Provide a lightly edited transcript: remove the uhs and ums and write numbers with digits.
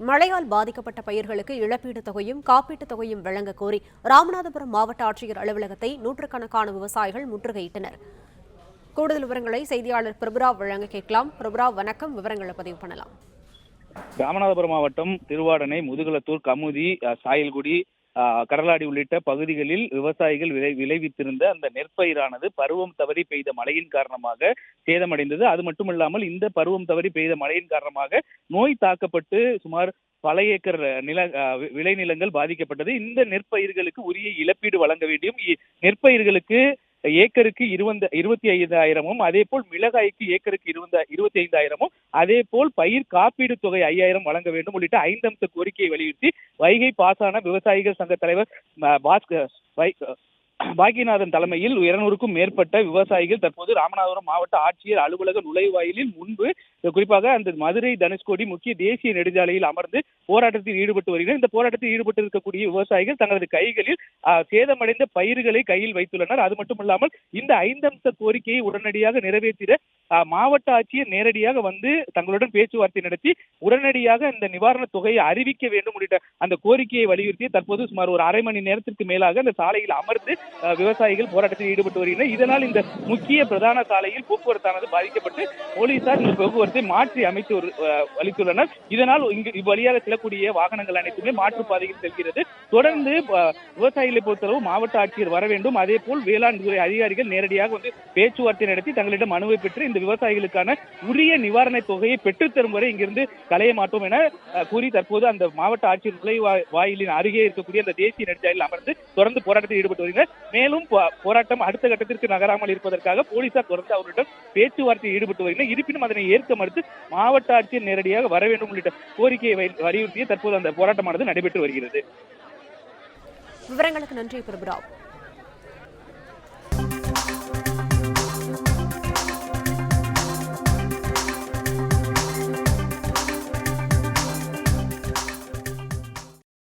மழையால் பாதிக்கப்பட்ட பயிர்களுக்கு இழப்பீட்டுத் தொகையும் காப்பீட்டுத் தொகையும் வழங்க கோரி ராமநாதபுரம் மாவட்ட ஆட்சியர் அலுவலகத்தை நூற்றுக்கணக்கான விவசாயிகள் முற்றுகையிட்டனர். கூடுதல் விவரங்களை செய்தியாளர் பிரபுராவ் வழங்க கேட்கலாம். பிரபுராவ், வணக்கம். விவரங்களை பதிவு பண்ணலாம். ராமநாதபுரம் மாவட்டம் திருவாடனை, முதுகுளத்தூர், கமுதி, சாயல்குடி, கடலாடி உள்ளிட்ட பகுதிகளில் விவசாயிகள் விளைவித்திருந்த அந்த நெற்பயிரானது பருவம் தவறி பெய்த மழையின் காரணமாக சேதமடைந்தது. அது மட்டுமில்லாமல் இந்த பருவம் தவறி பெய்த மழையின் காரணமாக நோய் தாக்கப்பட்டு சுமார் பல ஏக்கர் விளைநிலங்கள் பாதிக்கப்பட்டது. இந்த நெற்பயிர்களுக்கு உரிய இழப்பீடு வழங்க வேண்டும். நெற்பயிர்களுக்கு ஏக்கருக்கு 25,000 அதே போல் மிளகாய்க்கு ஏக்கருக்கு 25,000 அதே போல் பயிர் காப்பீடு தொகை 5,000 வழங்க வேண்டும் உள்ளிட்ட 5 அம்ச கோரிக்கையை வலியுறுத்தி வைகை பாசான விவசாயிகள் சங்க தலைவர் பாக்கியநாதன் தலைமையில் 200க்கும் மேற்பட்ட விவசாயிகள் தற்போது ராமநாதபுரம் மாவட்ட ஆட்சியர் அலுவலக நுழைவாயிலில் முன்பு, குறிப்பாக அந்த மதுரை தனுஷ்கோடி முக்கிய தேசிய நெடுஞ்சாலையில் அமர்ந்து போராட்டத்தில் ஈடுபட்டு வருகிறார். இந்த போராட்டத்தில் ஈடுபட்டு இருக்கக்கூடிய விவசாயிகள் தங்களது கைகளில் சேதமடைந்த பயிர்களை கையில் வைத்துள்ளனர். அது மட்டுமல்லாமல் இந்த 5 அம்ச கோரிக்கையை உடனடியாக நிறைவேற்றிட மாவட்ட ஆட்சியர் நேரடியாக வந்து தங்களுடன் பேச்சுவார்த்தை நடத்தி உடனடியாக இந்த நிவாரண தொகையை அறிவிக்க வேண்டும் உள்ளிட்ட அந்த கோரிக்கையை வலியுறுத்தி தற்போது சுமார் ஒரு அரை மணி நேரத்திற்கு மேலாக அந்த சாலையில் அமர்ந்து விவசாயிகள் போராட்டத்தில் ஈடுபட்டு வருகின்றனர். இதனால் இந்த முக்கிய பிரதான சாலையில் போக்குவரத்தானது பாதிக்கப்பட்டு போலீசார் இந்த போக்குவரத்தை மாற்றி அமைத்து அளித்துள்ளனர். இதனால் இங்கு இவ்வழியாக செல்லக்கூடிய வாகனங்கள் அனைத்துமே மாற்றுப்பாதையில் செல்கிறது. தொடர்ந்து விவசாயிகளை பொறுத்தளவு மாவட்ட ஆட்சியர் வர வேண்டும். அதே போல் வேளாண் துறை அதிகாரிகள் நேரடியாக வந்து பேச்சுவார்த்தை நடத்தி தங்களிடம் அனுமதி பெற்று இந்த விவசாயிகளுக்கான உரிய நிவாரண தொகையை பெற்றுத்தரும் வரை இங்கிருந்து களைய மாட்டோம் என கூறி தற்போது அந்த மாவட்ட ஆட்சியர் நுழைவாயிலின் அருகே இருக்கக்கூடிய அந்த தேசிய நெடுஞ்சாலையில் அமர்ந்து தொடர்ந்து போராட்டத்தில் ஈடுபட்டு வருகின்றனர். மேலும் போராட்டம் அடுத்த கட்டத்திற்கு நகராமல் இருப்பதற்காக போலீசார் தொடர்ந்து அவரிடம் பேச்சுவார்த்தையில் ஈடுபட்டு வருகின்றனர். இருப்பினும் அதனை ஏற்க மறுத்து மாவட்ட ஆட்சியர் நேரடியாக வர வேண்டும் உள்ளிட்ட கோரிக்கையை வலியுறுத்தி தற்போது அந்த போராட்டமானது நடைபெற்று வருகிறது. விவரங்களுக்கு நன்றி பிரபுராவ்.